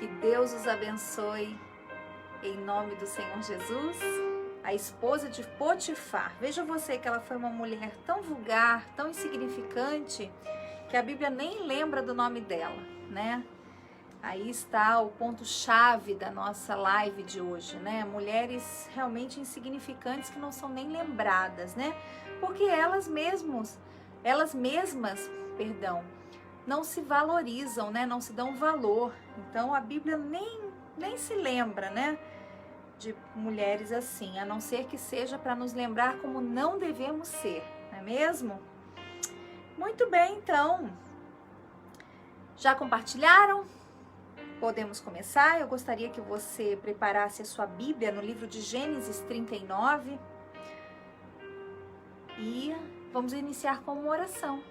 Que Deus os abençoe em nome do Senhor Jesus. A esposa de Potifar. Veja você que ela foi uma mulher tão vulgar, tão insignificante, que a Bíblia nem lembra do nome dela, né? Aí está o ponto-chave da nossa live de hoje, né? Mulheres realmente insignificantes que não são nem lembradas, né? Porque elas mesmas, não se valorizam, né? Não se dão valor. Então a Bíblia nem se lembra, né? De mulheres assim, a não ser que seja para nos lembrar como não devemos ser, não é mesmo? Muito bem, então. Já compartilharam? Podemos começar. Eu gostaria que você preparasse a sua Bíblia no livro de Gênesis 39. E vamos iniciar com uma oração,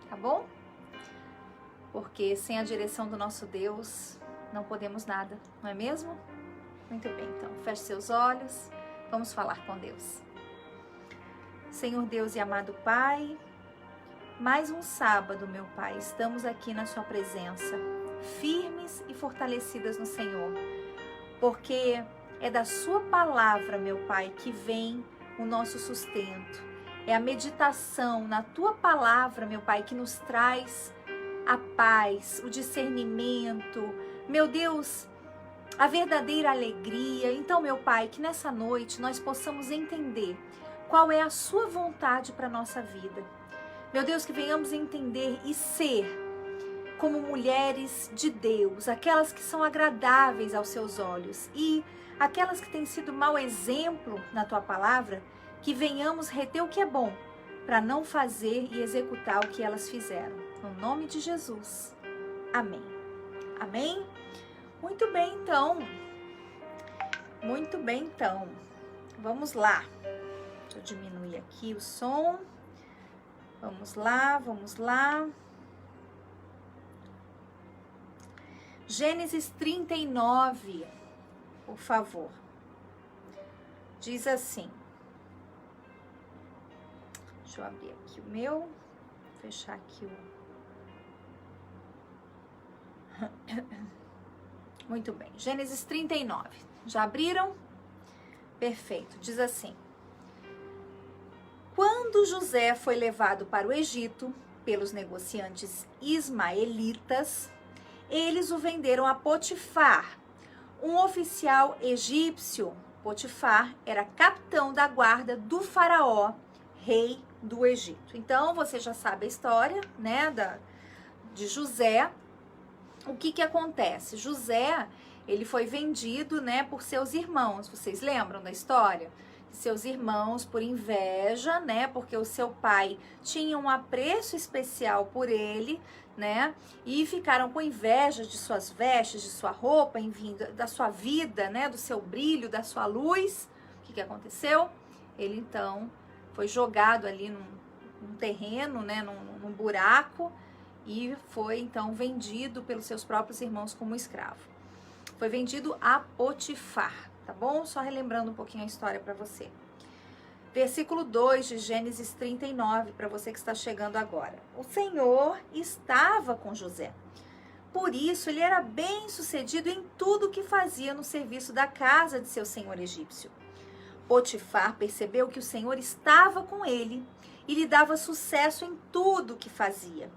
tá bom? Porque sem a direção do nosso Deus, não podemos nada, não é mesmo? Muito bem, então, feche seus olhos, vamos falar com Deus. Senhor Deus e amado Pai, mais um sábado, meu Pai, estamos aqui na sua presença, firmes e fortalecidas no Senhor, porque é da sua palavra, meu Pai, que vem o nosso sustento. É a meditação na tua palavra, meu Pai, que nos traz a paz, o discernimento, meu Deus, a verdadeira alegria. Então, meu Pai, que nessa noite nós possamos entender qual é a sua vontade para a nossa vida. Meu Deus, que venhamos entender e ser como mulheres de Deus, aquelas que são agradáveis aos seus olhos e aquelas que têm sido mau exemplo na tua palavra, que venhamos reter o que é bom para não fazer e executar o que elas fizeram. No nome de Jesus. Amém. Amém? Muito bem, então. Muito bem, então. Vamos lá. Deixa eu diminuir aqui o som. Vamos lá, vamos lá. Gênesis 39, por favor. Diz assim. Deixa eu abrir aqui o meu. Fechar aqui o... Muito bem, Gênesis 39. Já abriram? Perfeito, diz assim. Quando José foi levado para o Egito pelos negociantes ismaelitas, eles o venderam a Potifar, um oficial egípcio. Potifar era capitão da guarda do faraó, rei do Egito. Então, você já sabe a história, né, de José. O que acontece? José, ele foi vendido, né, por seus irmãos. Vocês lembram da história? Seus irmãos, por inveja, né, porque o seu pai tinha um apreço especial por ele, né, e ficaram com inveja de suas vestes, de sua roupa, enfim, da sua vida, né, do seu brilho, da sua luz. O que aconteceu? Ele, então, foi jogado ali num terreno, né, num buraco, e foi então vendido pelos seus próprios irmãos como escravo. Foi vendido a Potifar, tá bom? Só relembrando um pouquinho a história para você. Versículo 2 de Gênesis 39, para você que está chegando agora. O Senhor estava com José. Por isso, ele era bem sucedido em tudo que fazia no serviço da casa de seu senhor egípcio. Potifar percebeu que o Senhor estava com ele e lhe dava sucesso em tudo que fazia.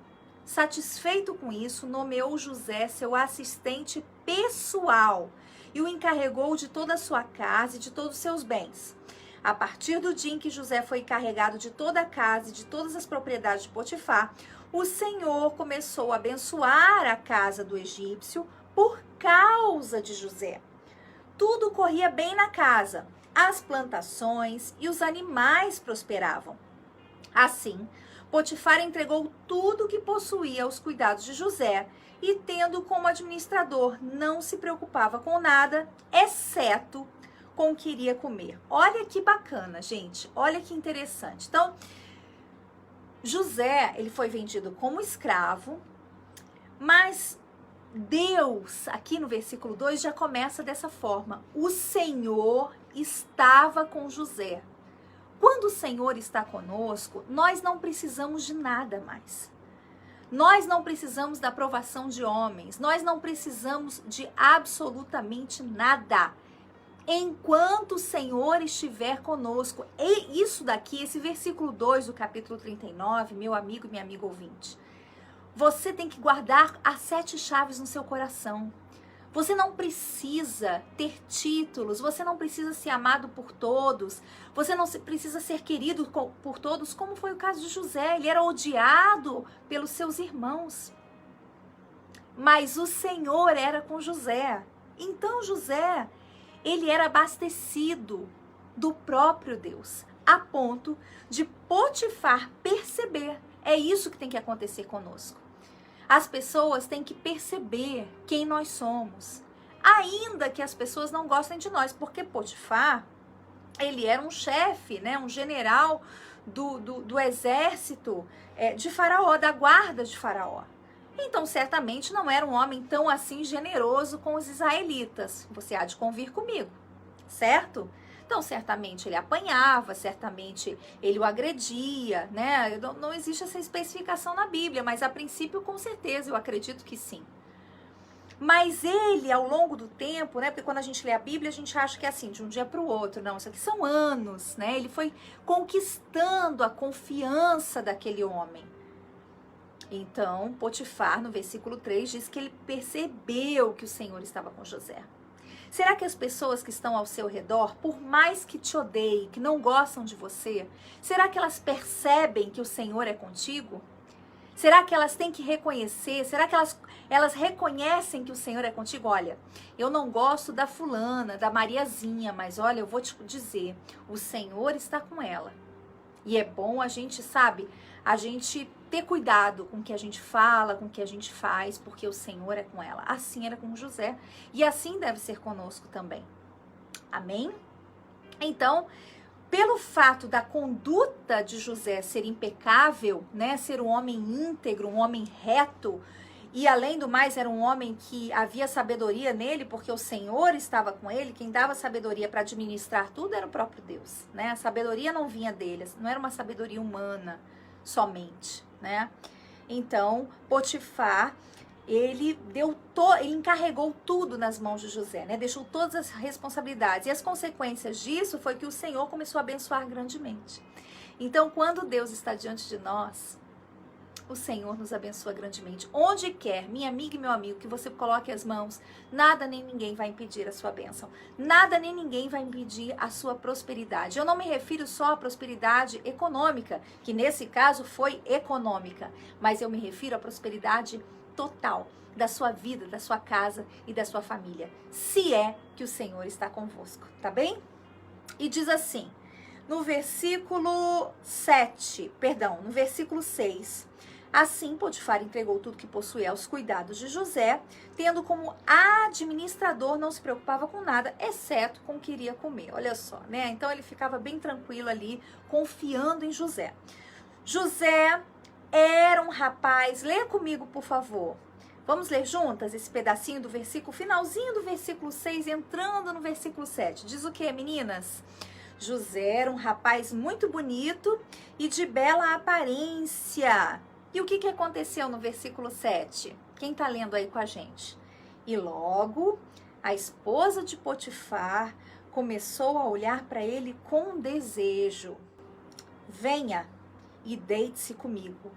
Satisfeito com isso, nomeou José seu assistente pessoal e o encarregou de toda a sua casa e de todos os seus bens. A partir do dia em que José foi encarregado de toda a casa e de todas as propriedades de Potifar, o Senhor começou a abençoar a casa do egípcio por causa de José. Tudo corria bem na casa, as plantações e os animais prosperavam. Assim, Potifar entregou tudo o que possuía aos cuidados de José e, tendo como administrador, não se preocupava com nada, exceto com o que iria comer. Olha que bacana, gente. Olha que interessante. Então, José, ele foi vendido como escravo, mas Deus, aqui no versículo 2, já começa dessa forma. O Senhor estava com José. Quando o Senhor está conosco, nós não precisamos de nada mais. Nós não precisamos da aprovação de homens, nós não precisamos de absolutamente nada. Enquanto o Senhor estiver conosco. E isso daqui, esse versículo 2 do capítulo 39, meu amigo e minha amiga ouvinte, você tem que guardar as 7 chaves no seu coração. Você não precisa ter títulos, você não precisa ser amado por todos, você não precisa ser querido por todos, como foi o caso de José. Ele era odiado pelos seus irmãos. Mas o Senhor era com José. Então José, ele era abastecido do próprio Deus, a ponto de Potifar perceber. É isso que tem que acontecer conosco. As pessoas têm que perceber quem nós somos, ainda que as pessoas não gostem de nós, porque Potifar, ele era um chefe, né, um general do exército de Faraó, da guarda de Faraó. Então, certamente não era um homem tão assim generoso com os israelitas. Você há de convir comigo, certo? Então, certamente ele apanhava, certamente ele o agredia, né? Não existe essa especificação na Bíblia, mas a princípio, com certeza, eu acredito que sim. Mas ele, ao longo do tempo, né? Porque quando a gente lê a Bíblia, a gente acha que é assim, de um dia para o outro. Não, isso aqui são anos, né? Ele foi conquistando a confiança daquele homem. Então, Potifar, no versículo 3, diz que ele percebeu que o Senhor estava com José. Será que as pessoas que estão ao seu redor, por mais que te odeiem, que não gostam de você, será que elas percebem que o Senhor é contigo? Será que elas têm que reconhecer? Será que elas reconhecem que o Senhor é contigo? Olha, eu não gosto da fulana, da Mariazinha, mas olha, eu vou te dizer, o Senhor está com ela. E é bom a gente, sabe, a gente ter cuidado com o que a gente fala, com o que a gente faz, porque o Senhor é com ela. Assim era com José e assim deve ser conosco também. Amém? Então, pelo fato da conduta de José ser impecável, né, ser um homem íntegro, um homem reto, e além do mais era um homem que havia sabedoria nele, porque o Senhor estava com ele, quem dava sabedoria para administrar tudo era o próprio Deus, né? A sabedoria não vinha dele, não era uma sabedoria humana somente, né? Então, Potifar, ele encarregou tudo nas mãos de José, né? Deixou todas as responsabilidades. E as consequências disso foi que o Senhor começou a abençoar grandemente. Então, quando Deus está diante de nós, o Senhor nos abençoa grandemente. Onde quer, minha amiga e meu amigo, que você coloque as mãos, nada nem ninguém vai impedir a sua bênção. Nada nem ninguém vai impedir a sua prosperidade. Eu não me refiro só à prosperidade econômica, que nesse caso foi econômica, mas eu me refiro à prosperidade total da sua vida, da sua casa e da sua família, se é que o Senhor está convosco, tá bem? E diz assim, no versículo 6, assim Potifar entregou tudo que possuía aos cuidados de José, tendo como administrador, não se preocupava com nada, exceto com o que iria comer. Olha só, né? Então ele ficava bem tranquilo ali, confiando em José. José era um rapaz, leia comigo, por favor. Vamos ler juntas esse pedacinho do versículo, finalzinho do versículo 6, entrando no versículo 7. Diz o que, meninas? José era um rapaz muito bonito e de bela aparência. E o que aconteceu no versículo 7? Quem está lendo aí com a gente? E logo, a esposa de Potifar começou a olhar para ele com desejo. Venha e deite-se comigo,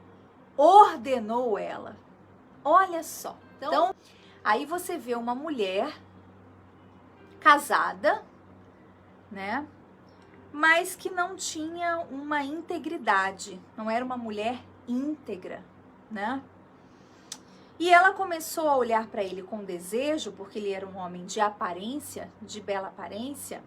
ordenou ela. Olha só. Então, aí você vê uma mulher casada, né? Mas que não tinha uma integridade, não era uma mulher íntegra, né? E ela começou a olhar para ele com desejo, porque ele era um homem de aparência, de bela aparência,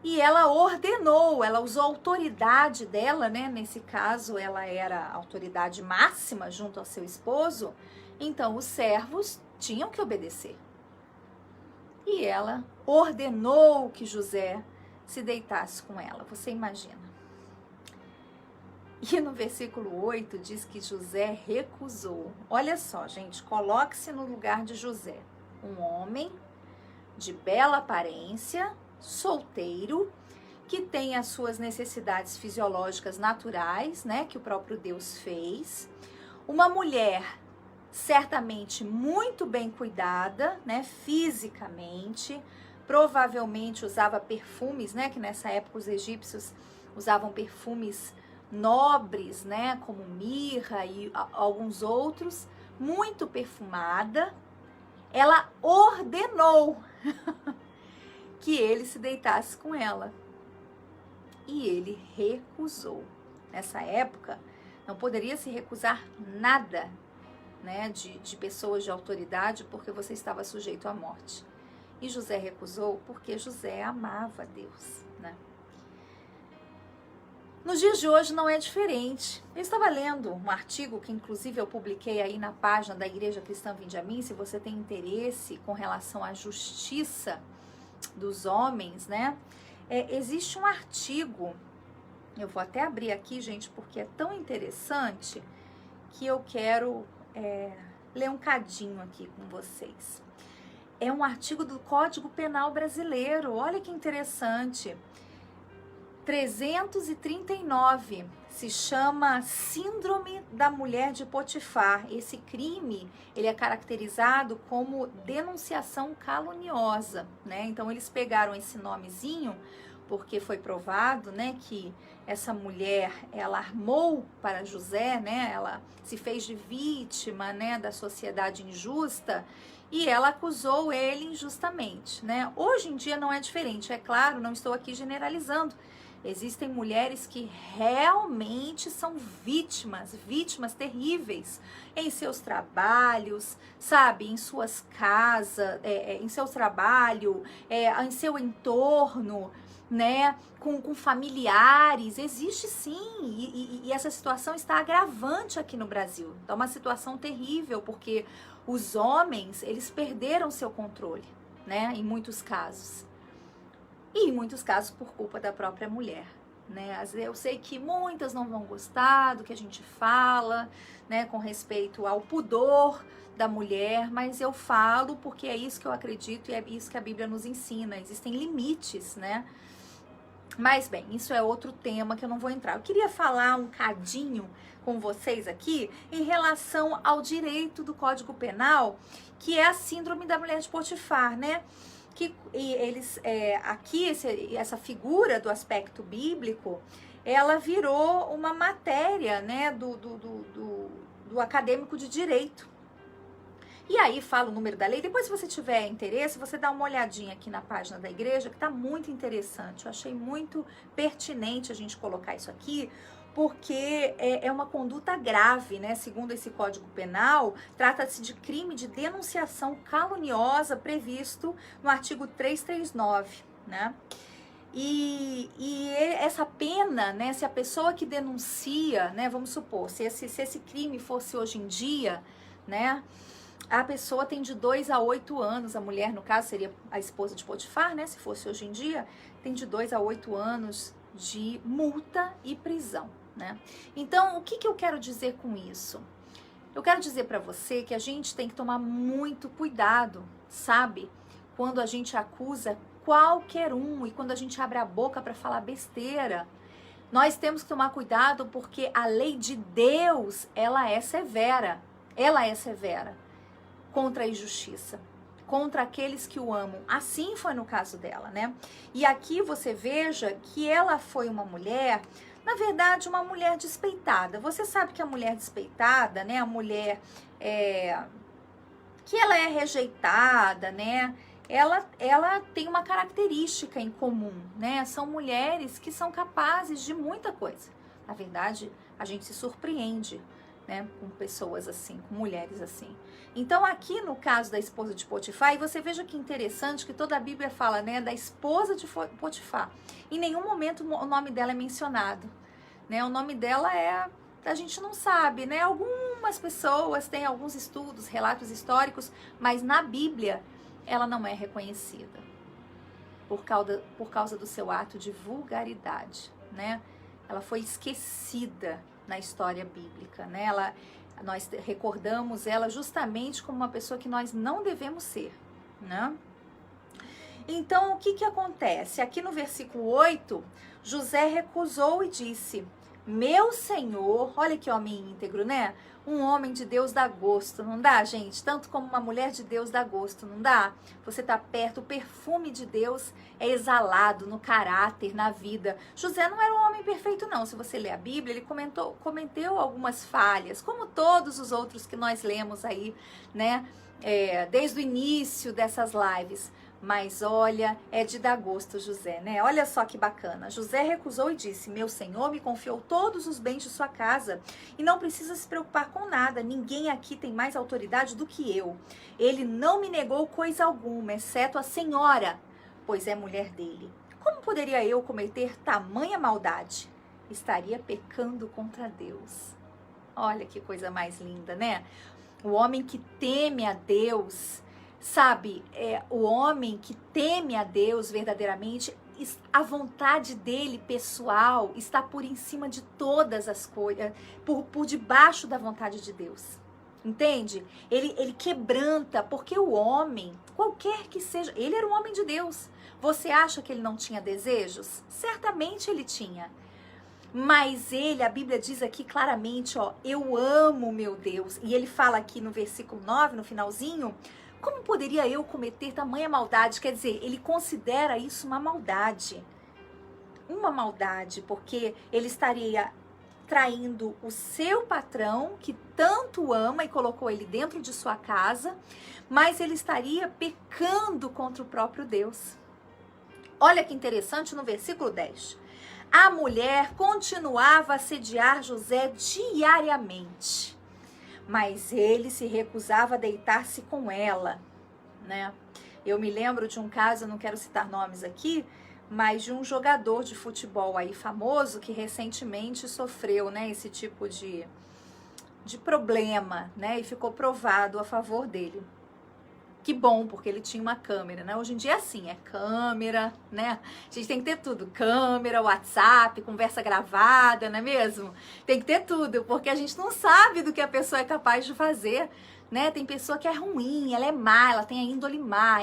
e ela ordenou, ela usou a autoridade dela, né? Nesse caso, ela era a autoridade máxima junto ao seu esposo, então os servos tinham que obedecer. E ela ordenou que José se deitasse com ela, você imagina. E no versículo 8 diz que José recusou. Olha só, gente, coloque-se no lugar de José. Um homem de bela aparência, solteiro, que tem as suas necessidades fisiológicas naturais, né, que o próprio Deus fez. Uma mulher certamente muito bem cuidada, né, fisicamente, provavelmente usava perfumes, né, que nessa época os egípcios usavam perfumes nobres, né, como mirra e alguns outros, muito perfumada. Ela ordenou que ele se deitasse com ela. E ele recusou. Nessa época, não poderia se recusar nada, né, de pessoas de autoridade, porque você estava sujeito à morte. E José recusou porque José amava Deus, né? Nos dias de hoje não é diferente. Eu estava lendo um artigo que inclusive eu publiquei aí na página da Igreja Cristã Vinde a Mim, se você tem interesse com relação à justiça dos homens, né? Existe um artigo, eu vou até abrir aqui, gente, porque é tão interessante que eu quero ler um cadinho aqui com vocês. É um artigo do Código Penal Brasileiro, olha que interessante. 339, se chama Síndrome da Mulher de Potifar. Esse crime, ele é caracterizado como denunciação caluniosa, né? Então eles pegaram esse nomezinho porque foi provado, né, que essa mulher, ela armou para José, né? Ela se fez de vítima, né, da sociedade injusta. E ela acusou ele injustamente, né? Hoje em dia não é diferente, é claro, não estou aqui generalizando. Existem mulheres que realmente são vítimas terríveis em seus trabalhos, sabe, em suas casas, em seu trabalho, em seu entorno, né, com familiares. Existe sim, e essa situação está agravante aqui no Brasil. É uma situação terrível, porque os homens, eles perderam seu controle, né, em muitos casos. E em muitos casos por culpa da própria mulher, né? Eu sei que muitas não vão gostar do que a gente fala, né, com respeito ao pudor da mulher, mas eu falo porque é isso que eu acredito e é isso que a Bíblia nos ensina. Existem limites, né? Mas bem, isso é outro tema que eu não vou entrar. Eu queria falar um cadinho com vocês aqui em relação ao direito do Código Penal, que é a síndrome da mulher de Potifar, né? Que eles, aqui, essa figura do aspecto bíblico, ela virou uma matéria, né, do acadêmico de direito. E aí fala o número da lei. Depois, se você tiver interesse, você dá uma olhadinha aqui na página da igreja, que está muito interessante. Eu achei muito pertinente a gente colocar isso aqui, porque é uma conduta grave, né? Segundo esse Código Penal, trata-se de crime de denunciação caluniosa previsto no artigo 339, né? E essa pena, né? Se a pessoa que denuncia, né? Vamos supor, se esse crime fosse hoje em dia, né? A pessoa tem de 2 a 8 anos, a mulher, no caso, seria a esposa de Potifar, né? Se fosse hoje em dia, tem de 2 a 8 anos de multa e prisão, né? Então, o que eu quero dizer com isso? Eu quero dizer para você que a gente tem que tomar muito cuidado, sabe? Quando a gente acusa qualquer um e quando a gente abre a boca para falar besteira. Nós temos que tomar cuidado porque a lei de Deus, ela é severa. Ela é severa contra a injustiça, contra aqueles que o amam. Assim foi no caso dela, né? E aqui você veja que ela foi uma mulher, na verdade, uma mulher despeitada. Você sabe que a mulher despeitada, né? A mulher que ela é rejeitada, né? Ela tem uma característica em comum, né? São mulheres que são capazes de muita coisa. Na verdade, a gente se surpreende, né, com pessoas assim, com mulheres assim. Então aqui no caso da esposa de Potifar, e você veja que interessante que toda a Bíblia fala, né, da esposa de Potifar. Em nenhum momento o nome dela é mencionado, né? O nome dela a gente não sabe, né? Algumas pessoas têm alguns estudos, relatos históricos, mas na Bíblia ela não é reconhecida por causa do seu ato de vulgaridade, né? Ela foi esquecida na história bíblica, né? Nós recordamos ela justamente como uma pessoa que nós não devemos ser, né? Então, o que acontece? Aqui no versículo 8, José recusou e disse: Meu Senhor, olha que homem íntegro, né? Um homem de Deus dá gosto, não dá, gente? Tanto como uma mulher de Deus dá gosto, não dá? Você tá perto, o perfume de Deus é exalado no caráter, na vida. José não era um homem perfeito, não. Se você ler a Bíblia, ele cometeu algumas falhas, como todos os outros que nós lemos aí, né? Desde o início dessas lives. Mas olha, é de dar gosto, José, né? Olha só que bacana. José recusou e disse: meu senhor me confiou todos os bens de sua casa e não precisa se preocupar com nada. Ninguém aqui tem mais autoridade do que eu. Ele não me negou coisa alguma, exceto a senhora, pois é mulher dele. Como poderia eu cometer tamanha maldade? Estaria pecando contra Deus. Olha que coisa mais linda, né? O homem que teme a Deus, sabe, o homem que teme a Deus verdadeiramente, a vontade dele pessoal está por em cima de todas as coisas, por debaixo da vontade de Deus. Entende? Ele quebranta, porque o homem, qualquer que seja, ele era um homem de Deus. Você acha que ele não tinha desejos? Certamente ele tinha. Mas ele, a Bíblia diz aqui claramente, ó, eu amo meu Deus. E ele fala aqui no versículo 9, no finalzinho, como poderia eu cometer tamanha maldade? Quer dizer, ele considera isso uma maldade. Uma maldade, porque ele estaria traindo o seu patrão, que tanto ama e colocou ele dentro de sua casa, mas ele estaria pecando contra o próprio Deus. Olha que interessante no versículo 10. A mulher continuava a assediar José diariamente, mas ele se recusava a deitar-se com ela, né? Eu me lembro de um caso, eu não quero citar nomes aqui, mas de um jogador de futebol aí famoso que recentemente sofreu, né, esse tipo de problema, né? E ficou provado a favor dele. Que bom, porque ele tinha uma câmera, né? Hoje em dia é assim, é câmera, né? A gente tem que ter tudo, câmera, WhatsApp, conversa gravada, não é mesmo? Tem que ter tudo, porque a gente não sabe do que a pessoa é capaz de fazer, né? Tem pessoa que é ruim, ela é má, ela tem a índole má,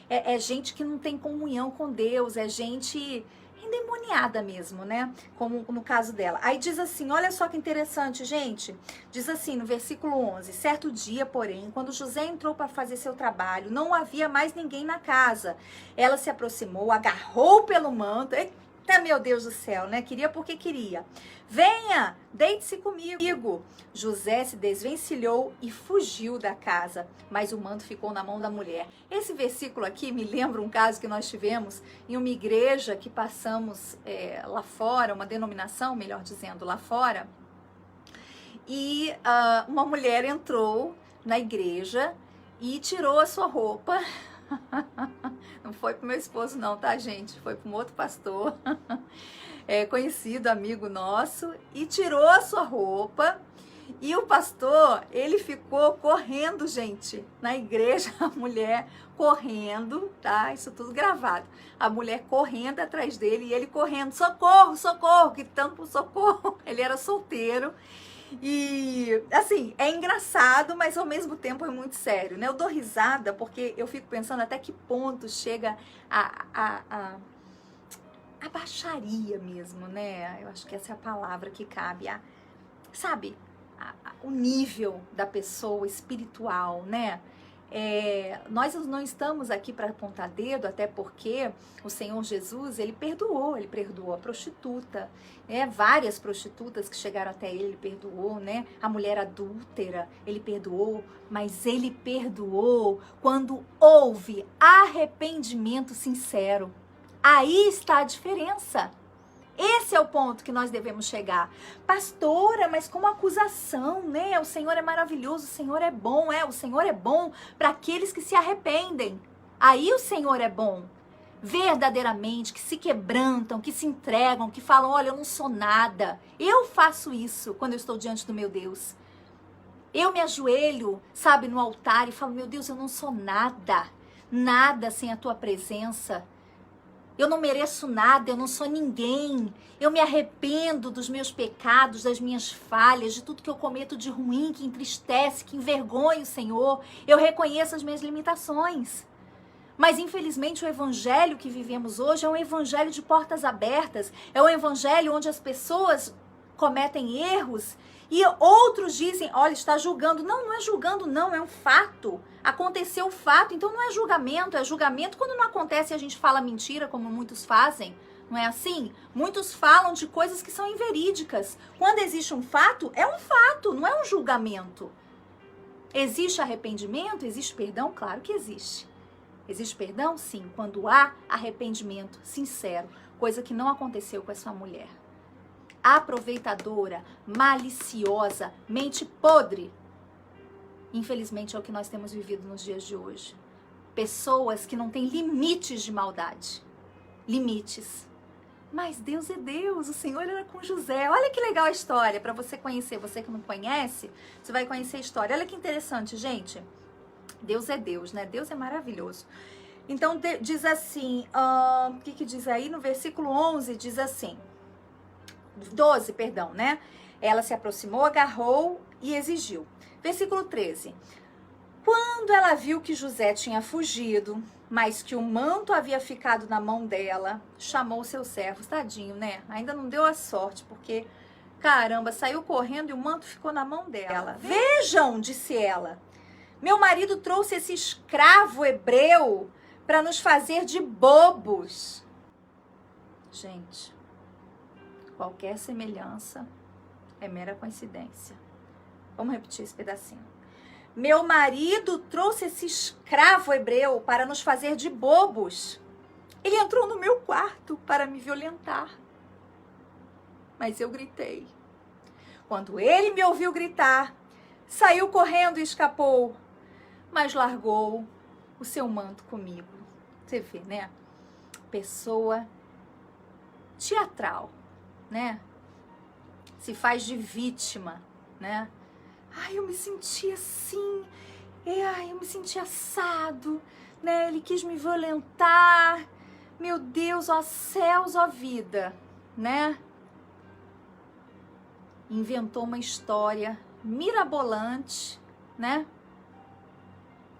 é gente que não tem comunhão com Deus, é gente endemoniada mesmo, né? Como no caso dela. Aí diz assim, olha só que interessante, gente. Diz assim no versículo 11, certo dia, porém, quando José entrou para fazer seu trabalho, não havia mais ninguém na casa. Ela se aproximou, agarrou pelo manto. Eita, meu Deus do céu, né? Queria porque queria. Venha, deite-se comigo. José se desvencilhou e fugiu da casa, mas o manto ficou na mão da mulher. Esse versículo aqui me lembra um caso que nós tivemos em uma igreja que passamos lá fora, uma denominação, melhor dizendo, lá fora. E uma mulher entrou na igreja e tirou a sua roupa. Não foi pro meu esposo não, tá, gente? Foi para um outro pastor, conhecido, amigo nosso, e tirou a sua roupa. E o pastor, ele ficou correndo, gente, na igreja, a mulher correndo, tá? Isso tudo gravado. A mulher correndo atrás dele e ele correndo, socorro, socorro, gritando por socorro. Ele era solteiro. E, assim, é engraçado, mas ao mesmo tempo é muito sério, né? Eu dou risada porque eu fico pensando até que ponto chega a baixaria mesmo, né? Eu acho que essa é a palavra que cabe. Sabe? O nível da pessoa espiritual, né? Nós não estamos aqui para apontar dedo, até porque o Senhor Jesus, ele perdoou a prostituta, várias prostitutas que chegaram até ele perdoou, né? A mulher adúltera, ele perdoou, mas ele perdoou quando houve arrependimento sincero. Aí está a diferença. Esse é o ponto que nós devemos chegar. Pastora, mas como acusação, né? O Senhor é maravilhoso, o Senhor é bom, o Senhor é bom para aqueles que se arrependem. Aí o Senhor é bom. Verdadeiramente, que se quebrantam, que se entregam, que falam, olha, eu não sou nada. Eu faço isso quando eu estou diante do meu Deus. Eu me ajoelho, sabe, no altar e falo, meu Deus, eu não sou nada. Nada sem a tua presença. Eu não mereço nada, eu não sou ninguém. Eu me arrependo dos meus pecados, das minhas falhas, de tudo que eu cometo de ruim, que entristece, que envergonha o Senhor. Eu reconheço as minhas limitações. Mas, infelizmente, o evangelho que vivemos hoje é um evangelho de portas abertas. É um evangelho onde as pessoas cometem erros e outros dizem, olha, está julgando. Não, não é julgando, não, é um fato. Aconteceu o fato, então não é julgamento, é julgamento quando não acontece e a gente fala mentira, como muitos fazem. Não é assim? Muitos falam de coisas que são inverídicas. Quando existe um fato, é um fato, não é um julgamento. Existe arrependimento? Existe perdão? Claro que existe. Existe perdão? Sim, quando há arrependimento sincero, coisa que não aconteceu com essa mulher. Aproveitadora, maliciosa, mente podre. Infelizmente é o que nós temos vivido nos dias de hoje. Pessoas que não têm limites de maldade. Limites. Mas Deus é Deus, o Senhor era com José. Olha que legal a história, para você conhecer. Você que não conhece, você vai conhecer a história. Olha que interessante, gente. Deus é Deus, né? Deus é maravilhoso. Então, diz assim, o que diz aí? No versículo 11, diz assim, 12, perdão, né? Ela se aproximou, agarrou e exigiu. Versículo 13. Quando ela viu que José tinha fugido, mas que o manto havia ficado na mão dela, chamou seus servos. Tadinho, né? Ainda não deu a sorte, porque, caramba, saiu correndo e o manto ficou na mão dela. Vejam, disse ela, meu marido trouxe esse escravo hebreu para nos fazer de bobos. Gente, qualquer semelhança é mera coincidência. Vamos repetir esse pedacinho. Meu marido trouxe esse escravo hebreu para nos fazer de bobos. Ele entrou no meu quarto para me violentar. Mas eu gritei. Quando ele me ouviu gritar, saiu correndo e escapou, mas largou o seu manto comigo. Você vê, né? Pessoa teatral, né? Se faz de vítima, né? Ai, eu me senti assim, eu me senti assado, né? Ele quis me violentar, meu Deus, ó céus, ó vida, né? Inventou uma história mirabolante, né?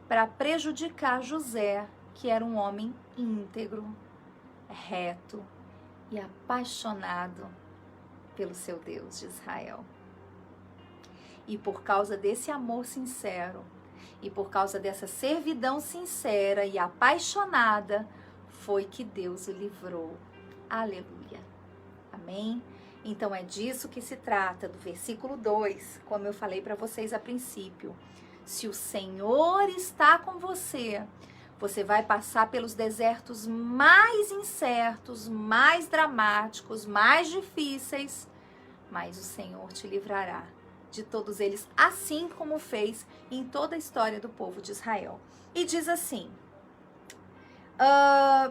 Para prejudicar José, que era um homem íntegro, reto e apaixonado pelo seu Deus de Israel. E por causa desse amor sincero, e por causa dessa servidão sincera e apaixonada, foi que Deus o livrou. Aleluia. Amém? Então é disso que se trata, do versículo 2, como eu falei para vocês a princípio. Se o Senhor está com você, você vai passar pelos desertos mais incertos, mais dramáticos, mais difíceis, mas o Senhor te livrará de todos eles, assim como fez em toda a história do povo de Israel. E diz assim,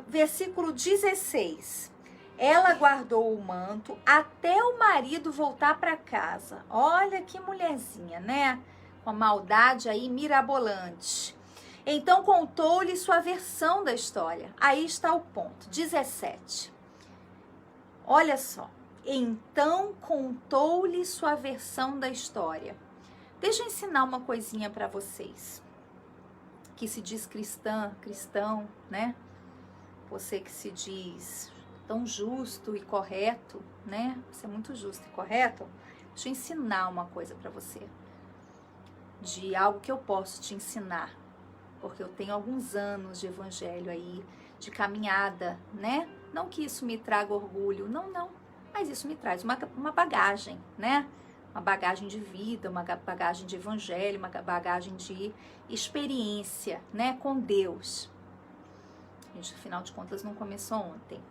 versículo 16, ela guardou o manto até o marido voltar para casa. Olha que mulherzinha, né? Com a maldade aí mirabolante. Então contou-lhe sua versão da história. Aí está o ponto, 17. Olha só. Então contou-lhe sua versão da história. Deixa eu ensinar uma coisinha para vocês. Que se diz cristão, né? Você que se diz tão justo e correto, né? Você é muito justo e correto. Deixa eu ensinar uma coisa para você. De algo que eu posso te ensinar. Porque eu tenho alguns anos de evangelho aí, de caminhada, né? Não que isso me traga orgulho, não. Mas isso me traz uma bagagem, né? Uma bagagem de vida, uma bagagem de evangelho, uma bagagem de experiência, né? Com Deus. A gente, afinal de contas, não começou ontem.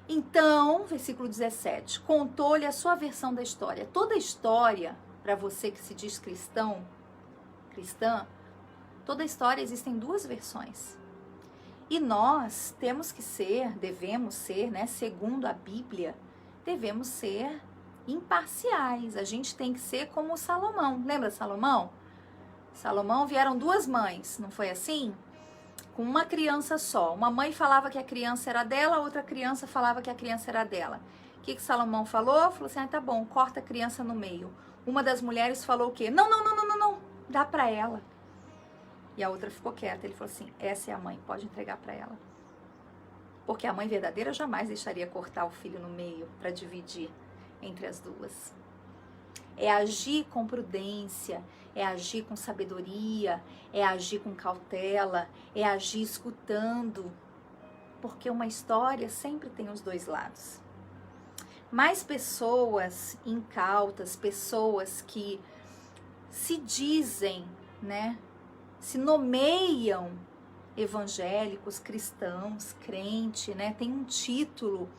Então, versículo 17. Contou-lhe a sua versão da história. Toda história, para você que se diz cristã, toda história existem duas versões. E nós temos que ser, devemos ser, né, segundo a Bíblia, devemos ser imparciais. A gente tem que ser como Salomão. Lembra Salomão? Salomão vieram duas mães, não foi assim? Com uma criança só. Uma mãe falava que a criança era dela, a outra criança falava que a criança era dela. O que Salomão falou? Falou assim, tá bom, corta a criança no meio. Uma das mulheres falou o quê? Não, dá pra ela. E a outra ficou quieta. Ele falou assim, essa é a mãe, pode entregar para ela. Porque a mãe verdadeira jamais deixaria cortar o filho no meio para dividir entre as duas. É agir com prudência, é agir com sabedoria, é agir com cautela, é agir escutando, porque uma história sempre tem os dois lados. Mas pessoas incautas, pessoas que se dizem, né, se nomeiam evangélicos, cristãos, crente, né, tem um título,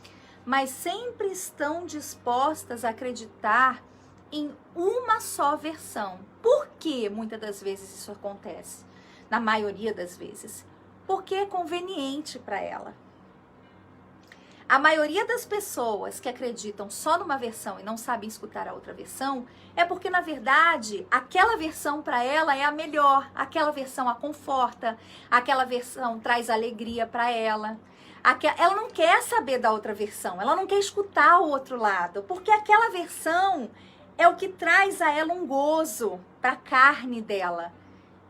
mas sempre estão dispostas a acreditar em uma só versão. Por que muitas das vezes isso acontece? Na maioria das vezes. Porque é conveniente para ela. A maioria das pessoas que acreditam só numa versão e não sabem escutar a outra versão, é porque, na verdade, aquela versão para ela é a melhor, aquela versão a conforta, aquela versão traz alegria para ela. Ela não quer saber da outra versão, ela não quer escutar o outro lado, porque aquela versão é o que traz a ela um gozo para a carne dela.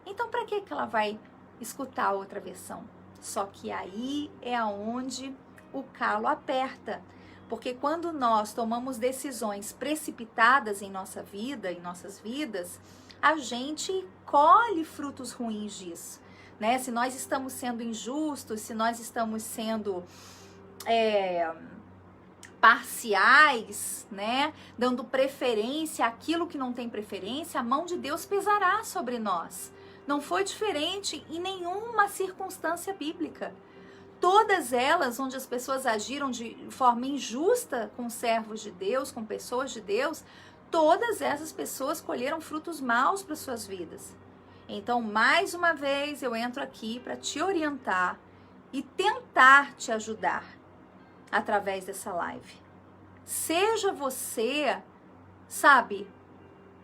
Então, para que ela vai escutar a outra versão? Só que aí é onde o calo aperta, porque quando nós tomamos decisões precipitadas em nossa vida, em nossas vidas, a gente colhe frutos ruins disso, né? Se nós estamos sendo injustos, se nós estamos sendo parciais, né? Dando preferência àquilo que não tem preferência, a mão de Deus pesará sobre nós. Não foi diferente em nenhuma circunstância bíblica. Todas elas onde as pessoas agiram de forma injusta com servos de Deus, com pessoas de Deus, todas essas pessoas colheram frutos maus para suas vidas. Então, mais uma vez, eu entro aqui para te orientar e tentar te ajudar através dessa live. Seja você, sabe,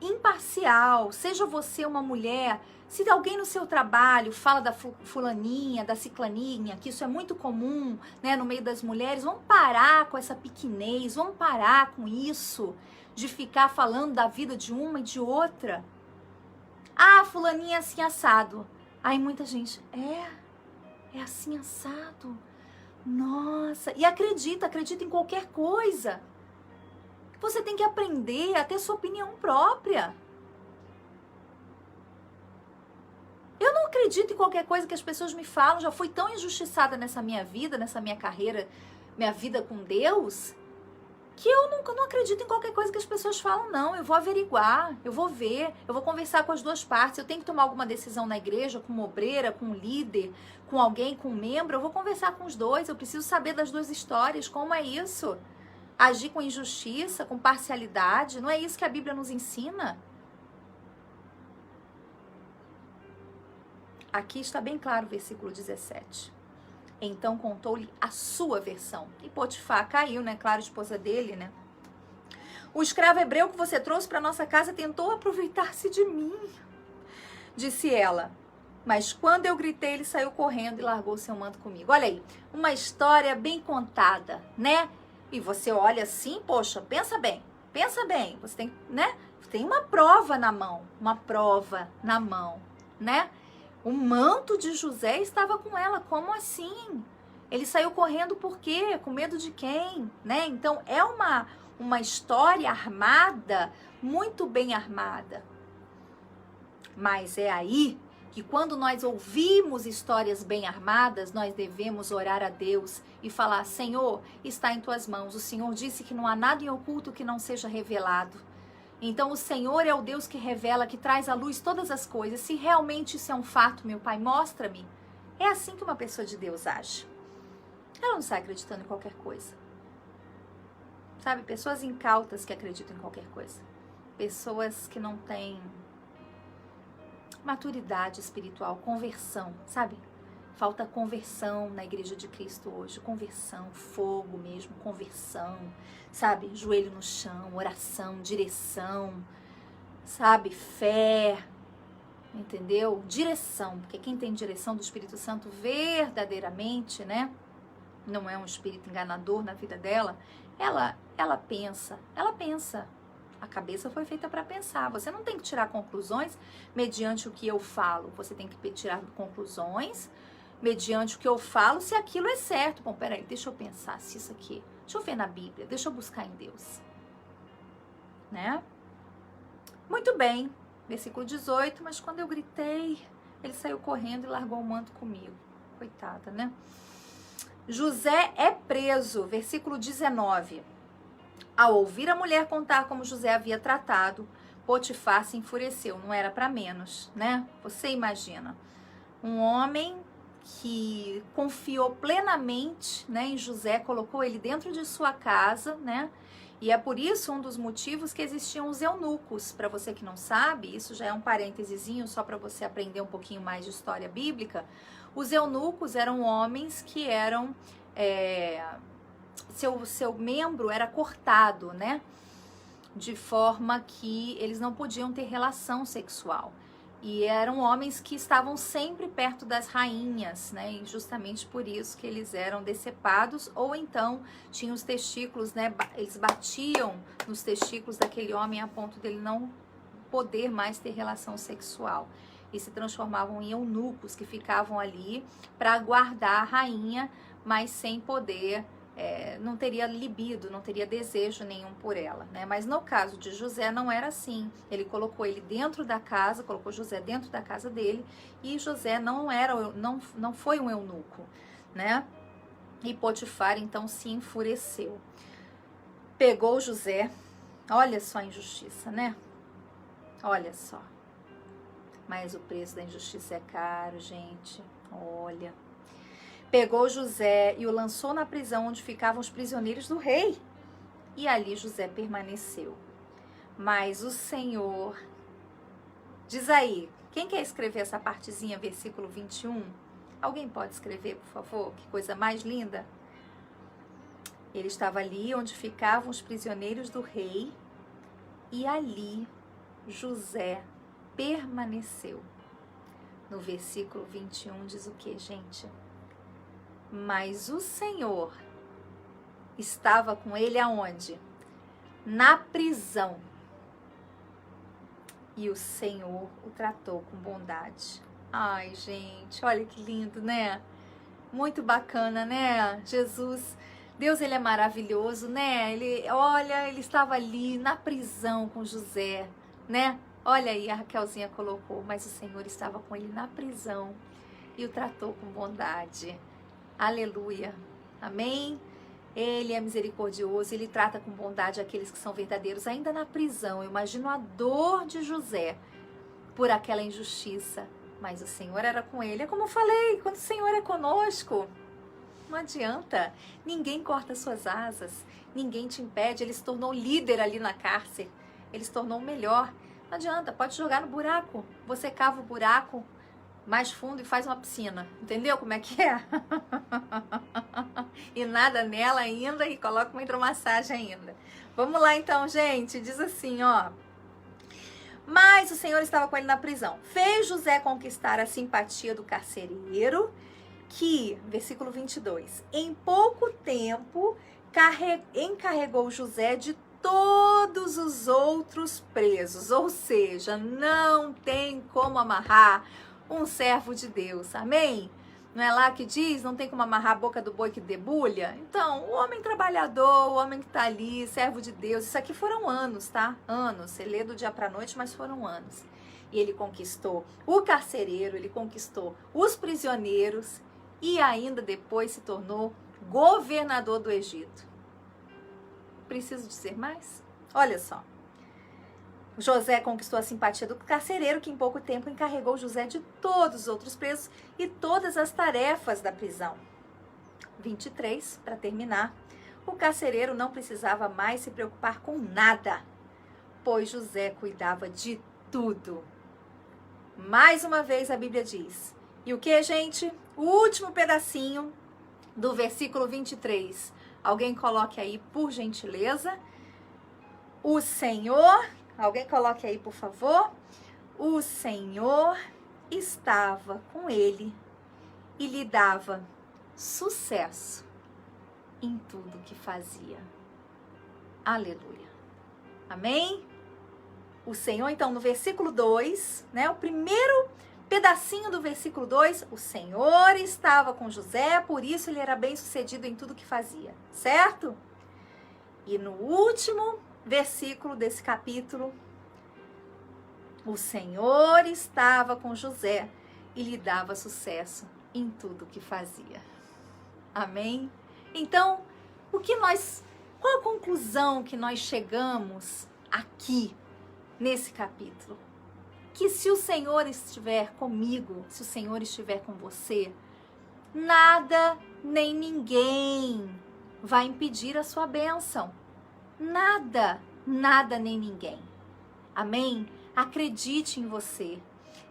imparcial, seja você uma mulher. Se alguém no seu trabalho fala da fulaninha, da ciclaninha, que isso é muito comum, né, no meio das mulheres, vamos parar com essa pequenez, vamos parar com isso de ficar falando da vida de uma e de outra. Ah, fulaninha é assim assado. Aí muita gente, é assim assado. Nossa, e acredita em qualquer coisa. Você tem que aprender a ter sua opinião própria. Eu não acredito em qualquer coisa que as pessoas me falam. Já fui tão injustiçada nessa minha vida, nessa minha carreira, minha vida com Deus, que eu não acredito em qualquer coisa que as pessoas falam, não. Eu vou averiguar, eu vou ver, eu vou conversar com as duas partes. Eu tenho que tomar alguma decisão na igreja, com uma obreira, com um líder, com alguém, com um membro. Eu vou conversar com os dois. Eu preciso saber das duas histórias. Como é isso? Agir com injustiça, com parcialidade. Não é isso que a Bíblia nos ensina? Aqui está bem claro o versículo 17. Então contou-lhe a sua versão. E Potifar caiu, né? Claro, a esposa dele, né? O escravo hebreu que você trouxe para nossa casa tentou aproveitar-se de mim, disse ela. Mas quando eu gritei, ele saiu correndo e largou seu manto comigo. Olha aí, uma história bem contada, né? E você olha assim, poxa, pensa bem, você tem, né? Tem uma prova na mão, né? O manto de José estava com ela, como assim? Ele saiu correndo por quê? Com medo de quem? Né? Então, é uma história armada, muito bem armada. Mas é aí que quando nós ouvimos histórias bem armadas, nós devemos orar a Deus e falar, Senhor, está em tuas mãos. O Senhor disse que não há nada em oculto que não seja revelado. Então, o Senhor é o Deus que revela, que traz à luz todas as coisas. Se realmente isso é um fato, meu Pai, mostra-me. É assim que uma pessoa de Deus age. Ela não sai acreditando em qualquer coisa. Sabe, pessoas incautas que acreditam em qualquer coisa. Pessoas que não têm maturidade espiritual, conversão, sabe? Falta conversão na Igreja de Cristo hoje. Conversão, fogo mesmo, conversão. Sabe, joelho no chão, oração, direção, sabe, fé, entendeu? Direção, porque quem tem direção do Espírito Santo verdadeiramente, né, não é um espírito enganador na vida dela, ela pensa, a cabeça foi feita para pensar, você não tem que tirar conclusões mediante o que eu falo, você tem que tirar conclusões mediante o que eu falo, se aquilo é certo. Bom, peraí, deixa eu pensar se isso aqui... Deixa eu ver na Bíblia, deixa eu buscar em Deus. né? Muito bem, versículo 18, mas quando eu gritei, ele saiu correndo e largou o manto comigo. Coitada, né? José é preso, versículo 19. Ao ouvir a mulher contar como José havia tratado, Potifar se enfureceu, não era para menos, né? Você imagina, um homem que confiou plenamente, né, em José, colocou ele dentro de sua casa, né? E é por isso um dos motivos que existiam os eunucos. Para você que não sabe, isso já é um parêntesezinho só para você aprender um pouquinho mais de história bíblica. Os eunucos eram homens que eram seu membro era cortado, né? De forma que eles não podiam ter relação sexual. E eram homens que estavam sempre perto das rainhas, né? E justamente por isso que eles eram decepados, ou então tinham os testículos, né? Eles batiam nos testículos daquele homem a ponto dele não poder mais ter relação sexual. E se transformavam em eunucos que ficavam ali para guardar a rainha, mas sem poder, não teria libido, não teria desejo nenhum por ela, né? Mas no caso de José não era assim. Ele colocou ele dentro da casa, colocou José dentro da casa dele, e José não foi um eunuco, né? E Potifar então se enfureceu. Pegou José, olha só a injustiça, né? Olha só. Mas o preço da injustiça é caro, gente. Olha. Pegou José e o lançou na prisão onde ficavam os prisioneiros do rei. E ali José permaneceu. Mas o Senhor... Diz aí, quem quer escrever essa partezinha, versículo 21? Alguém pode escrever, por favor? Que coisa mais linda. Ele estava ali onde ficavam os prisioneiros do rei. E ali José permaneceu. No versículo 21 diz o que, gente? Mas o Senhor estava com ele aonde? Na prisão. E o Senhor o tratou com bondade. Ai, gente, olha que lindo, né? Muito bacana, né? Jesus, Deus, ele é maravilhoso, né? Ele estava ali na prisão com José, né? Olha aí, a Raquelzinha colocou, mas o Senhor estava com ele na prisão e o tratou com bondade. Aleluia, amém? Ele é misericordioso, ele trata com bondade aqueles que são verdadeiros, ainda na prisão. Eu imagino a dor de José por aquela injustiça, mas o Senhor era com ele. É como eu falei, quando o Senhor é conosco, não adianta, ninguém corta suas asas, ninguém te impede. Ele se tornou líder ali na cárcere, ele se tornou o melhor. Não adianta, pode jogar no buraco, você cava o buraco mais fundo e faz uma piscina, entendeu como é que é? E nada nela ainda e coloca uma hidromassagem ainda. Vamos lá então, gente, diz assim, ó. Mas o Senhor estava com ele na prisão. Fez José conquistar a simpatia do carcereiro, que, versículo 22, em pouco tempo encarregou José de todos os outros presos, ou seja, não tem como amarrar um servo de Deus, amém? Não é lá que diz, não tem como amarrar a boca do boi que debulha? Então, o homem trabalhador, o homem que tá ali, servo de Deus, isso aqui foram anos, tá? Anos, você lê do dia pra noite, mas foram anos. E ele conquistou o carcereiro, ele conquistou os prisioneiros e ainda depois se tornou governador do Egito. Preciso dizer mais? Olha só. José conquistou a simpatia do carcereiro, que em pouco tempo encarregou José de todos os outros presos e todas as tarefas da prisão. 23, para terminar. O carcereiro não precisava mais se preocupar com nada, pois José cuidava de tudo. Mais uma vez a Bíblia diz. E o que, gente? O último pedacinho do versículo 23. Alguém coloque aí, por gentileza. O Senhor... Alguém coloque aí, por favor. O Senhor estava com ele e lhe dava sucesso em tudo que fazia. Aleluia. Amém? O Senhor, então, no versículo 2, né? O primeiro pedacinho do versículo 2, o Senhor estava com José, por isso ele era bem sucedido em tudo que fazia, certo? E no último versículo desse capítulo. O Senhor estava com José e lhe dava sucesso em tudo que fazia. Amém? Então, qual a conclusão que nós chegamos aqui nesse capítulo? Que se o Senhor estiver comigo, se o Senhor estiver com você, nada nem ninguém vai impedir a sua bênção. Nada, nada nem ninguém. Amém? Acredite em você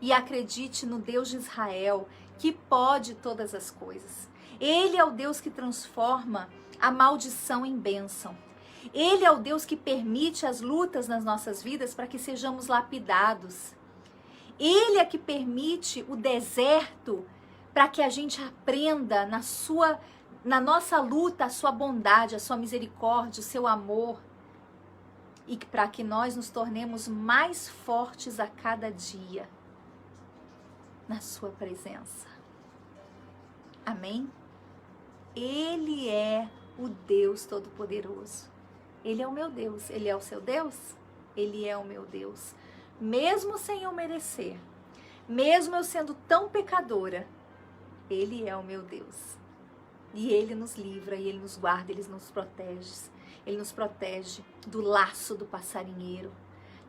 e acredite no Deus de Israel, que pode todas as coisas. Ele é o Deus que transforma a maldição em bênção. Ele é o Deus que permite as lutas nas nossas vidas para que sejamos lapidados. Ele é que permite o deserto para que a gente aprenda na nossa luta a sua bondade, a sua misericórdia, o seu amor. E para que nós nos tornemos mais fortes a cada dia na sua presença. Amém? Ele é o Deus Todo-Poderoso. Ele é o meu Deus. Ele é o seu Deus? Ele é o meu Deus. Mesmo sem eu merecer, mesmo eu sendo tão pecadora, Ele é o meu Deus. E Ele nos livra, e Ele nos guarda, Ele nos protege. Ele nos protege do laço do passarinheiro,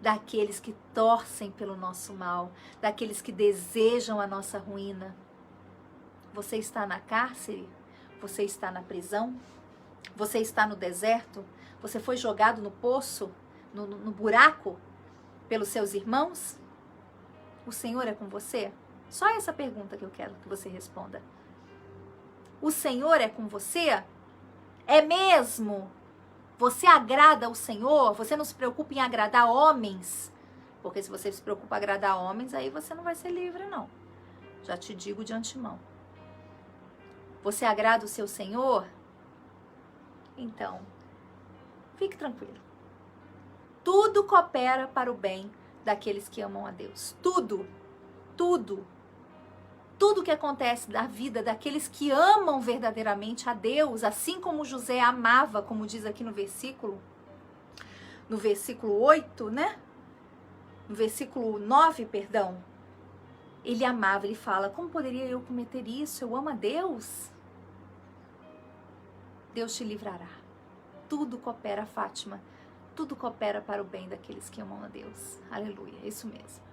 daqueles que torcem pelo nosso mal, daqueles que desejam a nossa ruína. Você está na cárcere? Você está na prisão? Você está no deserto? Você foi jogado no poço, no buraco, pelos seus irmãos? O Senhor é com você? Só essa pergunta que eu quero que você responda. O Senhor é com você? É mesmo? Você agrada ao Senhor? Você não se preocupa em agradar homens? Porque se você se preocupa em agradar homens, aí você não vai ser livre, não. Já te digo de antemão. Você agrada o seu Senhor? Então, fique tranquilo. Tudo coopera para o bem daqueles que amam a Deus. Tudo, tudo. Tudo que acontece da vida daqueles que amam verdadeiramente a Deus, assim como José amava, como diz aqui no versículo 8, né? No versículo 9, perdão. Ele amava, ele fala, como poderia eu cometer isso? Eu amo a Deus. Deus te livrará. Tudo coopera, Fátima. Tudo coopera para o bem daqueles que amam a Deus. Aleluia, é isso mesmo.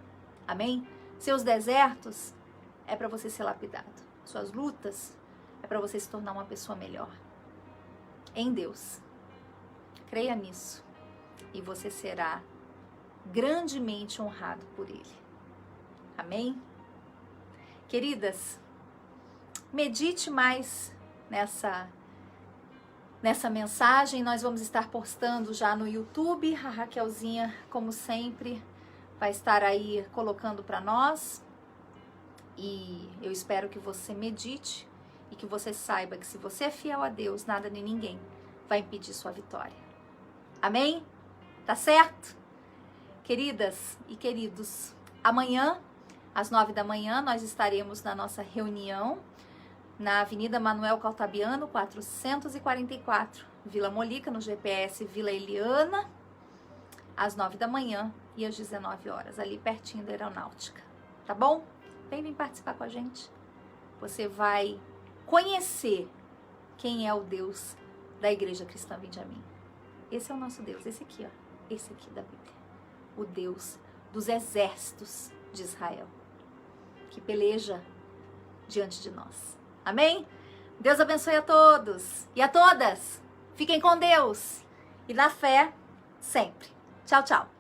Amém? Seus desertos é para você ser lapidado. Suas lutas é para você se tornar uma pessoa melhor. Em Deus. Creia nisso. E você será grandemente honrado por Ele. Amém? Queridas, medite mais nessa mensagem. Nós vamos estar postando já no YouTube. A Raquelzinha, como sempre, vai estar aí colocando para nós. E eu espero que você medite e que você saiba que se você é fiel a Deus, nada nem ninguém vai impedir sua vitória. Amém? Tá certo? Queridas e queridos, amanhã, às 9 da manhã, nós estaremos na nossa reunião na Avenida Manuel Caltabiano, 444, Vila Molica, no GPS Vila Eliana, às 9 da manhã e às 19 horas, ali pertinho da Aeronáutica. Tá bom? Vem participar com a gente. Você vai conhecer quem é o Deus da Igreja Cristã Vinde a Mim. Esse é o nosso Deus, esse aqui, ó. Esse aqui da Bíblia. O Deus dos exércitos de Israel, que peleja diante de nós. Amém? Deus abençoe a todos e a todas. Fiquem com Deus e na fé sempre. Tchau, tchau.